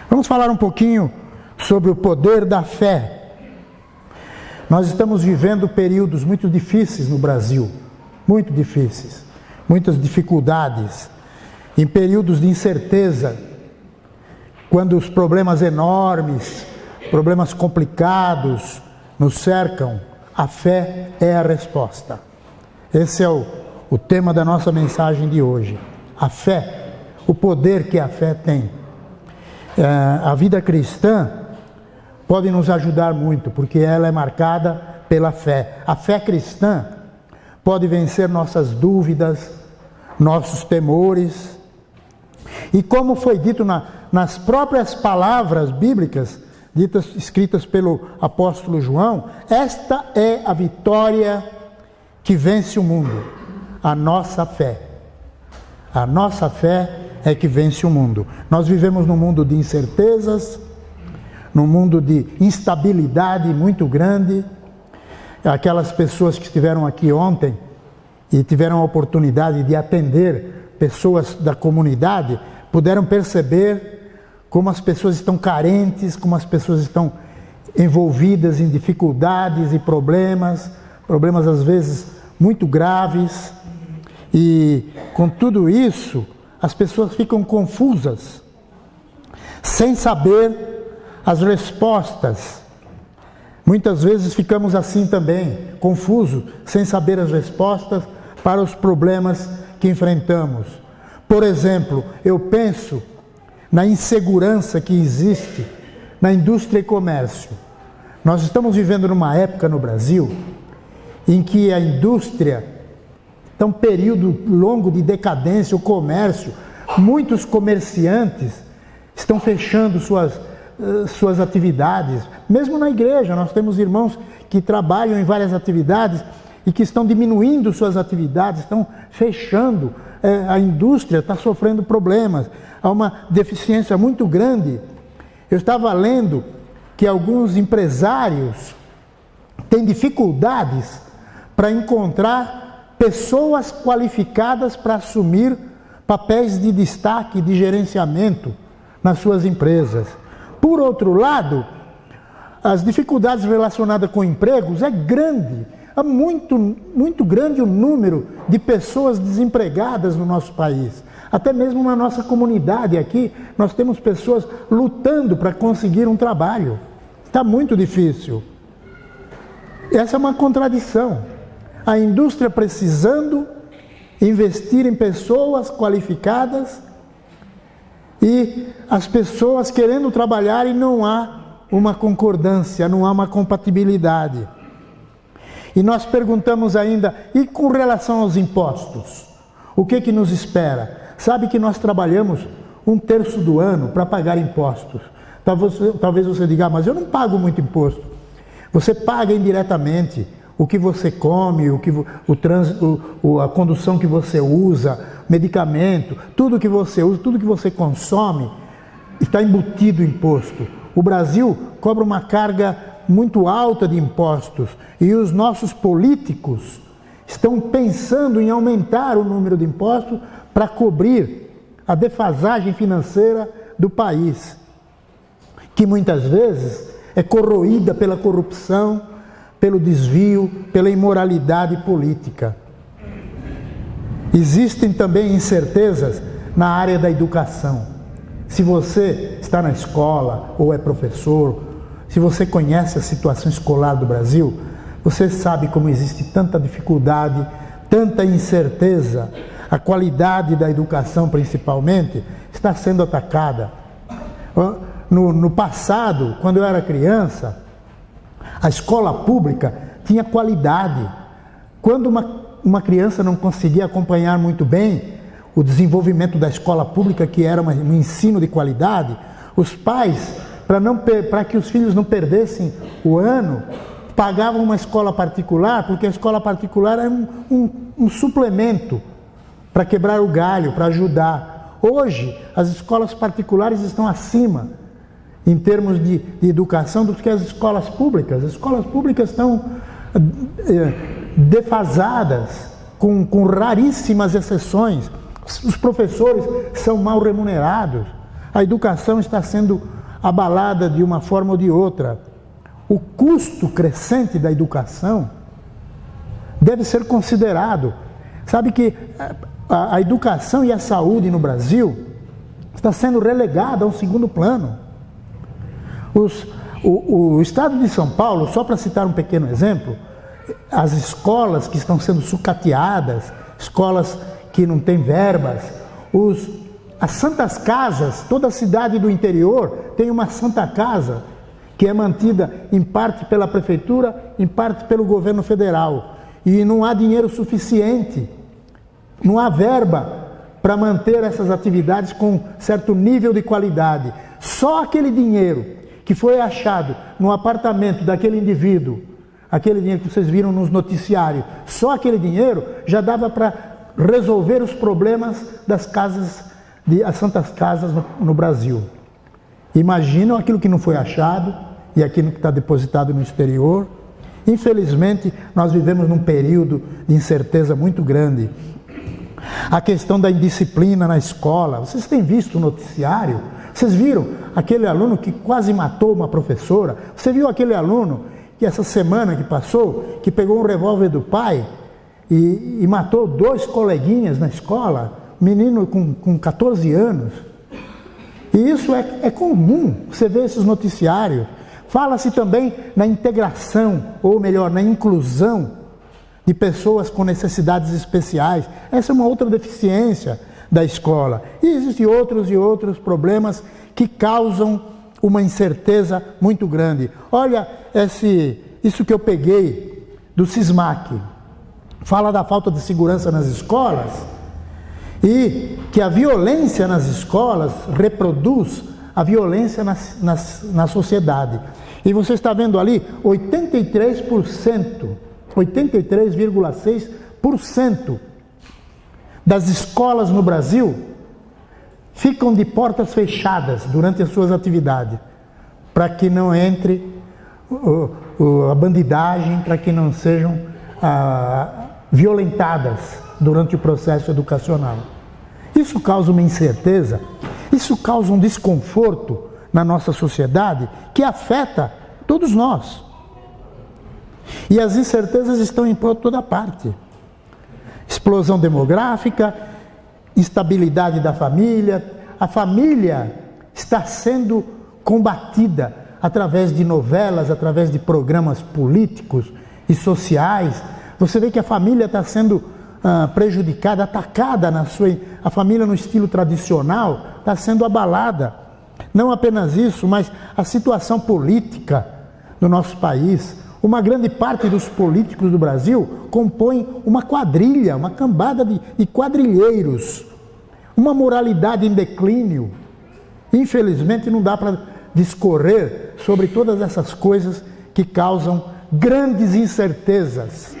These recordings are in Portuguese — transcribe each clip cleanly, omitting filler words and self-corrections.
Vamos falar um pouquinho sobre o poder da fé. Nós estamos vivendo períodos muito difíceis no Brasil, muito difíceis, muitas dificuldades, em períodos de incerteza, quando os problemas enormes, problemas complicados nos cercam, a fé é a resposta. Esse é o tema da nossa mensagem de hoje. A fé, o poder que a fé tem. A vida cristã pode nos ajudar muito, porque ela é marcada pela fé. A fé cristã pode vencer nossas dúvidas, nossos temores. E como foi dito nas próprias palavras bíblicas, escritas pelo apóstolo João, esta é a vitória que vence o mundo, a nossa fé. A nossa fé é que vence o mundo. Nós vivemos num mundo de incertezas, num mundo de instabilidade muito grande. Aquelas pessoas que estiveram aqui ontem e tiveram a oportunidade de atender pessoas da comunidade, puderam perceber como as pessoas estão carentes, como as pessoas estão envolvidas em dificuldades e problemas às vezes muito graves. E com tudo isso, as pessoas ficam confusas, sem saber as respostas. Muitas vezes ficamos assim também, confusos, sem saber as respostas para os problemas que enfrentamos. Por exemplo, eu penso na insegurança que existe na indústria e comércio. Nós estamos vivendo numa época no Brasil em que a indústria está um período longo de decadência, o comércio, muitos comerciantes estão fechando suas atividades. Mesmo na igreja, nós temos irmãos que trabalham em várias atividades e que estão diminuindo suas atividades, estão fechando. A indústria está sofrendo problemas, há uma deficiência muito grande. Eu estava lendo que alguns empresários têm dificuldades para encontrar pessoas qualificadas para assumir papéis de destaque, de gerenciamento nas suas empresas. Por outro lado, as dificuldades relacionadas com empregos é grande. É muito grande o número de pessoas desempregadas no nosso país. Até mesmo na nossa comunidade aqui, nós temos pessoas lutando para conseguir um trabalho. Está muito difícil. Essa é uma contradição. A indústria precisando investir em pessoas qualificadas e as pessoas querendo trabalhar e não há uma concordância, não há uma compatibilidade. E nós perguntamos ainda, e com relação aos impostos? O que nos espera? Sabe que nós trabalhamos 1/3 do ano para pagar impostos. Talvez você diga, mas eu não pago muito imposto. Você paga indiretamente. O que você come, a condução que você usa, medicamento, tudo que você usa, tudo que você consome, está embutido imposto. O Brasil cobra uma carga muito alta de impostos e os nossos políticos estão pensando em aumentar o número de impostos para cobrir a defasagem financeira do país, que muitas vezes é corroída pela corrupção, pelo desvio, pela imoralidade política. Existem também incertezas na área da educação. Se você está na escola ou é professor, se você conhece a situação escolar do Brasil, você sabe como existe tanta dificuldade, tanta incerteza. A qualidade da educação, principalmente, está sendo atacada. No passado, quando eu era criança, a escola pública tinha qualidade. Quando uma criança não conseguia acompanhar muito bem o desenvolvimento da escola pública, que era um ensino de qualidade, os pais, para que os filhos não perdessem o ano, pagavam uma escola particular, porque a escola particular era um suplemento para quebrar o galho, para ajudar. Hoje, as escolas particulares estão acima em termos de educação do que as escolas públicas. As escolas públicas estão defasadas, com raríssimas exceções. Os professores são mal remunerados. a educação está sendo abalada de uma forma ou de outra. O custo crescente da educação deve ser considerado. Sabe que a educação e a saúde no Brasil está sendo relegada ao segundo plano. O estado de São Paulo, só para citar um pequeno exemplo, as escolas que estão sendo sucateadas, escolas que não têm verbas, as santas casas, toda a cidade do interior tem uma santa casa que é mantida em parte pela prefeitura, em parte pelo governo federal. E não há dinheiro suficiente, não há verba para manter essas atividades com certo nível de qualidade. Só aquele dinheiro que foi achado no apartamento daquele indivíduo, aquele dinheiro que vocês viram nos noticiários, só aquele dinheiro já dava para resolver os problemas das casas, as santas casas no Brasil. Imaginam aquilo que não foi achado e aquilo que está depositado no exterior. Infelizmente, nós vivemos num período de incerteza muito grande. A questão da indisciplina na escola, vocês têm visto o noticiário? Vocês viram aquele aluno que quase matou uma professora? Você viu aquele aluno que essa semana que passou, que pegou um revólver do pai e matou 2 coleguinhas na escola, menino com 14 anos? E isso é comum, você vê esses noticiários. Fala-se também na integração, ou melhor, na inclusão de pessoas com necessidades especiais. Essa é uma outra deficiência da escola. E existem outros e outros problemas que causam uma incerteza muito grande. Olha isso que eu peguei do SISMAC. Fala da falta de segurança nas escolas e que a violência nas escolas reproduz a violência na sociedade. E você está vendo ali 83,6% das escolas no Brasil ficam de portas fechadas durante as suas atividades, para que não entre a bandidagem, para que não sejam violentadas durante o processo educacional. Isso causa uma incerteza, isso causa um desconforto na nossa sociedade que afeta todos nós. E as incertezas estão em toda parte. Explosão demográfica, instabilidade da família. A família está sendo combatida através de novelas, através de programas políticos e sociais. Você vê que a família está sendo prejudicada, atacada a família no estilo tradicional está sendo abalada. Não apenas isso, mas a situação política do nosso país. Uma grande parte dos políticos do Brasil compõe uma quadrilha, uma cambada de quadrilheiros. Uma moralidade em declínio. Infelizmente não dá para discorrer sobre todas essas coisas que causam grandes incertezas.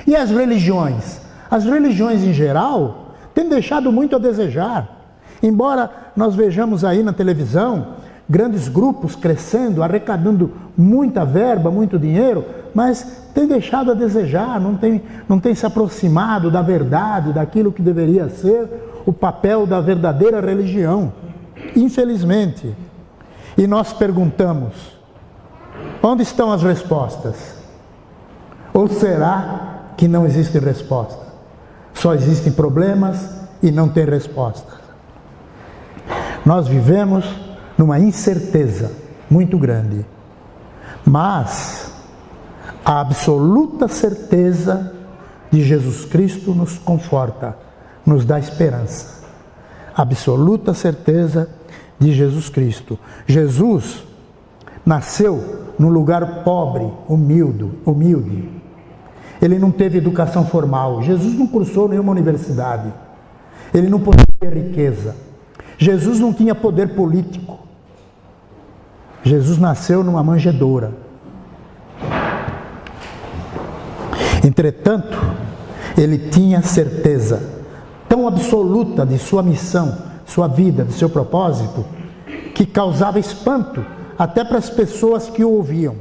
E as religiões? As religiões em geral têm deixado muito a desejar. Embora nós vejamos aí na televisão grandes grupos crescendo, arrecadando muita verba, muito dinheiro, mas tem deixado a desejar, não tem se aproximado da verdade, daquilo que deveria ser o papel da verdadeira religião, infelizmente. E nós perguntamos, onde estão as respostas? Ou será que não existe resposta? Só existem problemas e não tem resposta. Nós vivemos numa incerteza muito grande, mas a absoluta certeza de Jesus Cristo nos conforta, nos dá esperança. Absoluta certeza de Jesus Cristo. Jesus nasceu num lugar pobre, humilde. Ele não teve educação formal. Jesus não cursou nenhuma universidade. Ele não possuía riqueza. Jesus não tinha poder político. Jesus nasceu numa manjedoura. Entretanto, ele tinha certeza tão absoluta de sua missão, sua vida, de seu propósito, que causava espanto até para as pessoas que o ouviam.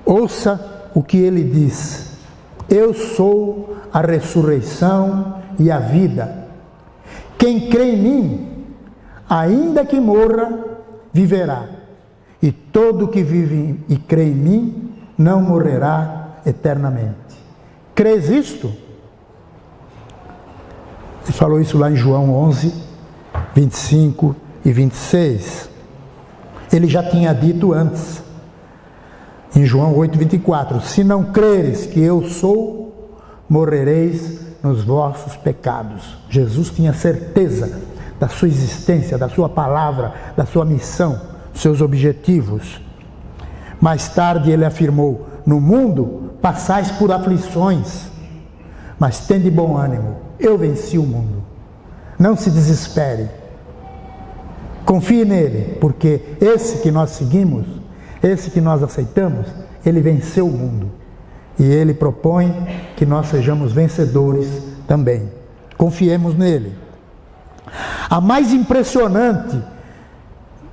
Ouça o que ele diz: eu sou a ressurreição e a vida. Quem crê em mim, ainda que morra, viverá. E todo que vive e crê em mim, não morrerá eternamente. Crês isto? Ele falou isso lá em João 11, 25 e 26. Ele já tinha dito antes, em João 8, 24, se não creres que eu sou, morrereis nos vossos pecados. Jesus tinha certeza da sua existência, da sua palavra, da sua missão, dos seus objetivos. Mais tarde ele afirmou, no mundo passais por aflições, mas tende bom ânimo, eu venci o mundo. Não se desespere, confie nele, porque esse que nós seguimos, esse que nós aceitamos, ele venceu o mundo. E ele propõe que nós sejamos vencedores também. Confiemos nele. A mais impressionante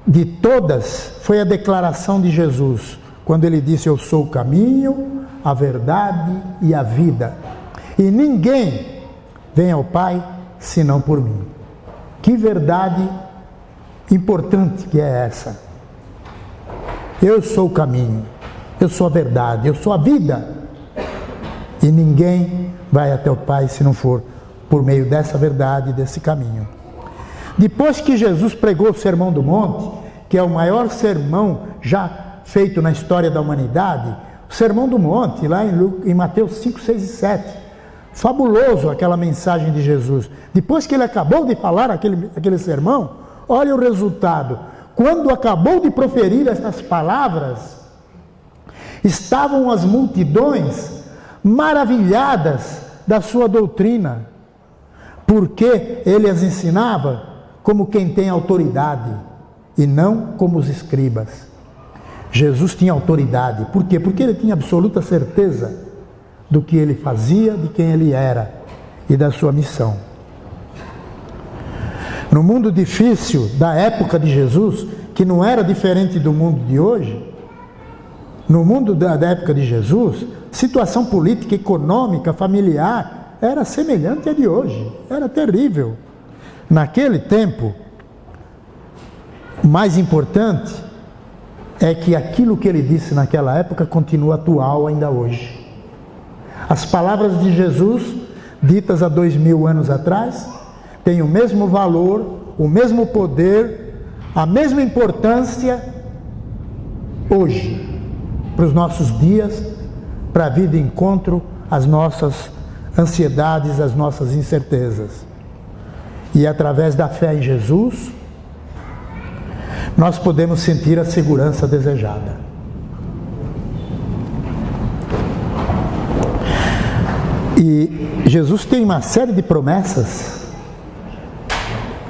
de todas foi a declaração de Jesus, quando ele disse, eu sou o caminho, a verdade e a vida. E ninguém vem ao Pai senão por mim. Que verdade importante que é essa. Eu sou o caminho, eu sou a verdade, eu sou a vida. E ninguém vai até o Pai se não for por meio dessa verdade, desse caminho. Depois que Jesus pregou o Sermão do Monte, que é o maior sermão já feito na história da humanidade, o Sermão do Monte, lá em Mateus 5, 6 e 7, fabuloso aquela mensagem de Jesus. Depois que ele acabou de falar aquele sermão, olha o resultado. Quando acabou de proferir estas palavras, estavam as multidões maravilhadas da sua doutrina, porque ele as ensinava como quem tem autoridade, e não como os escribas. Jesus tinha autoridade. Por quê? Porque ele tinha absoluta certeza do que ele fazia, de quem ele era e da sua missão. No mundo difícil da época de Jesus, que não era diferente do mundo de hoje, no mundo da época de Jesus, situação política, econômica, familiar, era semelhante à de hoje, era terrível. Naquele tempo, o mais importante é que aquilo que ele disse naquela época continua atual ainda hoje. As palavras de Jesus, ditas há 2000 anos atrás, têm o mesmo valor, o mesmo poder, a mesma importância hoje, para os nossos dias, para a vida de encontro às nossas ansiedades, às nossas incertezas. E através da fé em Jesus, nós podemos sentir a segurança desejada. E Jesus tem uma série de promessas,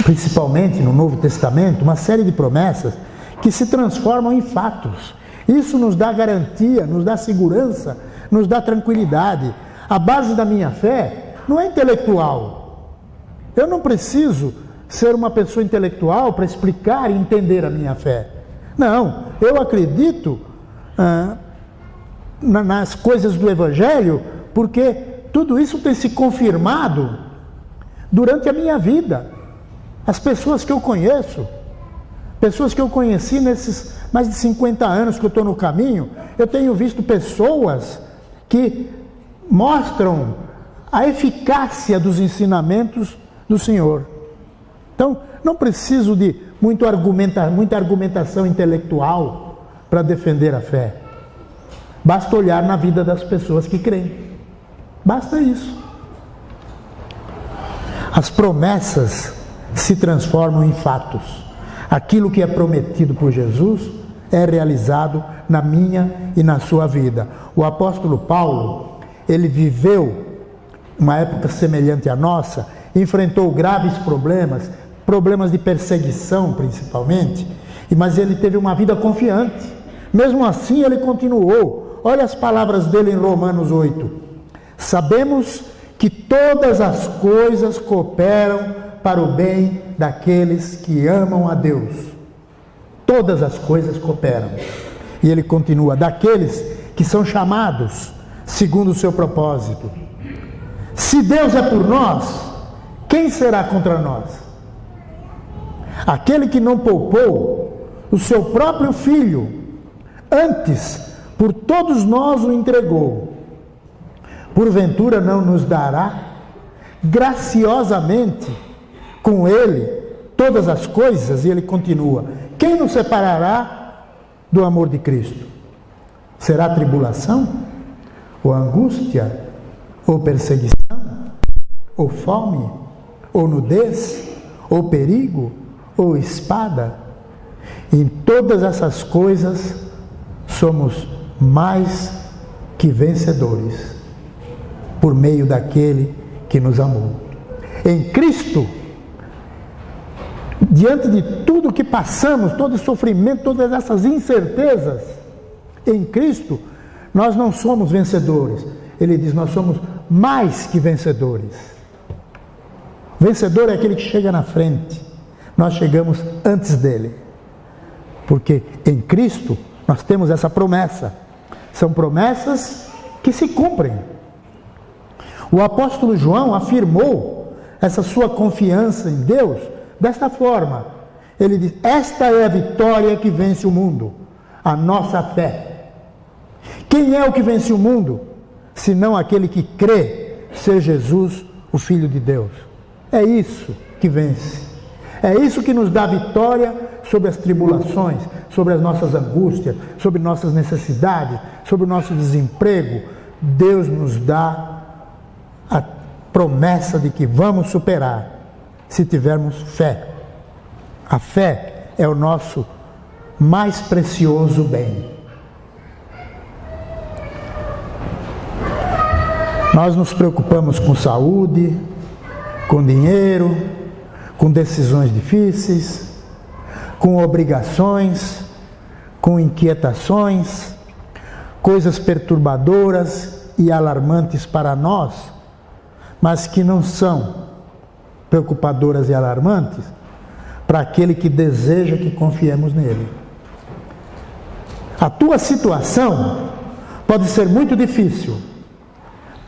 principalmente no Novo Testamento, uma série de promessas que se transformam em fatos. Isso nos dá garantia, nos dá segurança, nos dá tranquilidade. A base da minha fé não é intelectual. Eu não preciso ser uma pessoa intelectual para explicar e entender a minha fé. Não, eu acredito nas coisas do Evangelho, porque tudo isso tem se confirmado durante a minha vida. As pessoas que eu conheço, pessoas que eu conheci nesses mais de 50 anos que eu estou no caminho, eu tenho visto pessoas que mostram a eficácia dos ensinamentos do Senhor. Então, não preciso de muita argumentação intelectual para defender a fé. Basta olhar na vida das pessoas que creem. Basta isso. As promessas se transformam em fatos. Aquilo que é prometido por Jesus é realizado na minha e na sua vida. O apóstolo Paulo, ele viveu uma época semelhante à nossa, enfrentou graves problemas de perseguição principalmente, mas ele teve uma vida confiante. Mesmo assim ele continuou. Olha as palavras dele em Romanos 8. Sabemos que todas as coisas cooperam para o bem daqueles que amam a Deus. Todas as coisas cooperam. E ele continua, daqueles que são chamados segundo o seu propósito. Se Deus é por nós, quem será contra nós? Aquele que não poupou o seu próprio Filho, antes por todos nós o entregou, porventura não nos dará graciosamente com Ele todas as coisas? E ele continua: quem nos separará do amor de Cristo? Será tribulação? Ou angústia? Ou perseguição? Ou fome? Ou nudez? Ou perigo? Ou espada? Em todas essas coisas somos mais que vencedores, por meio daquele que nos amou. Em Cristo, diante de tudo que passamos, todo esse sofrimento, todas essas incertezas, em Cristo, nós não somos vencedores. Ele diz, nós somos mais que vencedores. Vencedor é aquele que chega na frente. Nós chegamos antes dele. Porque em Cristo nós temos essa promessa. São promessas que se cumprem. O apóstolo João afirmou essa sua confiança em Deus desta forma. Ele diz: esta é a vitória que vence o mundo, a nossa fé. Quem é o que vence o mundo? Senão aquele que crê ser Jesus, o Filho de Deus. É isso que vence. É isso que nos dá vitória sobre as tribulações, sobre as nossas angústias, sobre nossas necessidades, sobre o nosso desemprego. Deus nos dá a promessa de que vamos superar, se tivermos fé. A fé é o nosso mais precioso bem. Nós nos preocupamos com saúde, com dinheiro, com decisões difíceis, com obrigações, com inquietações, coisas perturbadoras e alarmantes para nós, mas que não são preocupadoras e alarmantes para aquele que deseja que confiemos nele. A tua situação pode ser muito difícil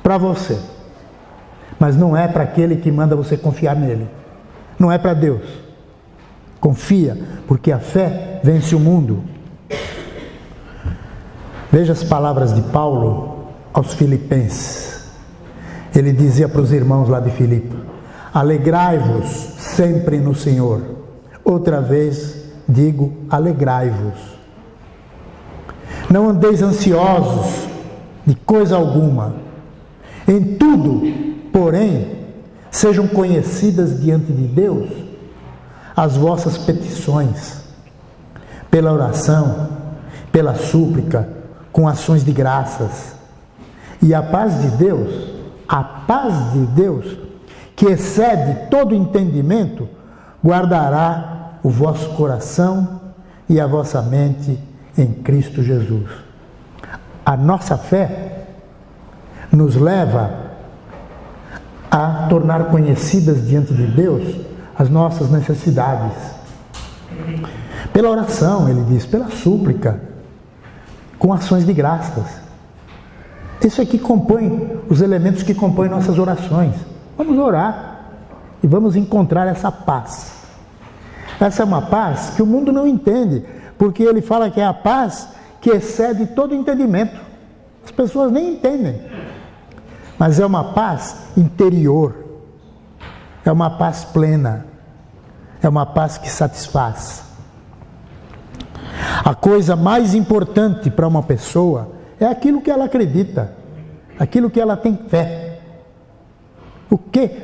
para você, mas não é para aquele que manda você confiar nele. Não é para Deus. Confia, porque a fé vence o mundo. Veja as palavras de Paulo aos Filipenses. Ele dizia para os irmãos lá de Filipe: alegrai-vos sempre no Senhor. Outra vez digo, alegrai-vos. Não andeis ansiosos de coisa alguma. Em tudo, porém, sejam conhecidas diante de Deus as vossas petições, pela oração, pela súplica, com ações de graças. E a paz de Deus, que excede todo entendimento, guardará o vosso coração e a vossa mente em Cristo Jesus. A nossa fé nos leva a tornar conhecidas diante de Deus as nossas necessidades. Pela oração, ele diz, pela súplica, com ações de graças. Isso aqui compõe os elementos que compõem nossas orações. Vamos orar e vamos encontrar essa paz. Essa é uma paz que o mundo não entende, porque ele fala que é a paz que excede todo entendimento. As pessoas nem entendem. Mas é uma paz interior, é uma paz plena, é uma paz que satisfaz. A coisa mais importante para uma pessoa é aquilo que ela acredita, aquilo que ela tem fé.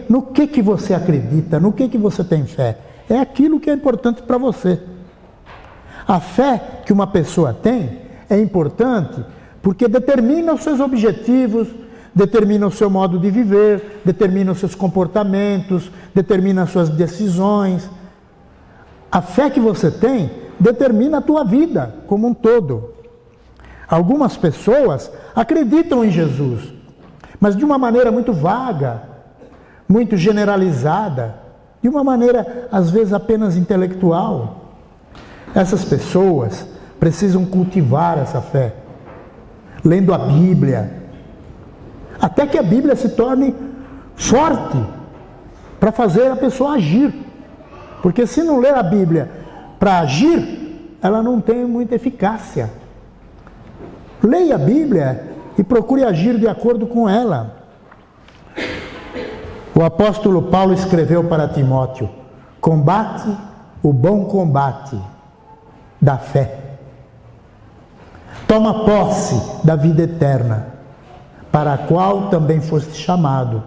No que você acredita, no que você tem fé? É aquilo que é importante para você. A fé que uma pessoa tem é importante porque determina os seus objetivos, determina o seu modo de viver, determina os seus comportamentos, determina as suas decisões. A fé que você tem determina a tua vida como um todo. Algumas pessoas acreditam em Jesus, mas de uma maneira muito vaga, muito generalizada, de uma maneira às vezes apenas intelectual. Essas pessoas precisam cultivar essa fé, lendo a Bíblia, até que a Bíblia se torne forte para fazer a pessoa agir. Porque se não ler a Bíblia para agir, ela não tem muita eficácia. Leia a Bíblia e procure agir de acordo com ela. O apóstolo Paulo escreveu para Timóteo: combate o bom combate da fé. Toma posse da vida eterna, para a qual também foste chamado,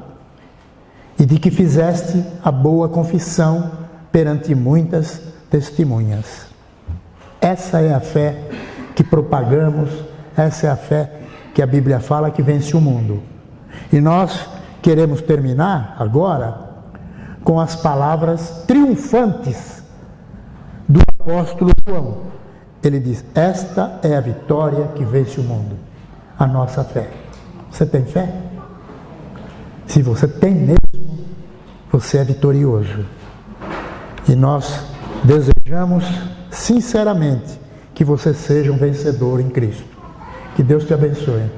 e de que fizeste a boa confissão perante muitas testemunhas. Essa é a fé que propagamos, essa é a fé que a Bíblia fala que vence o mundo. E nós queremos terminar agora com as palavras triunfantes do apóstolo João. Ele diz: esta é a vitória que vence o mundo, a nossa fé. Você tem fé? Se você tem mesmo, você é vitorioso. E nós desejamos sinceramente que você seja um vencedor em Cristo. Que Deus te abençoe.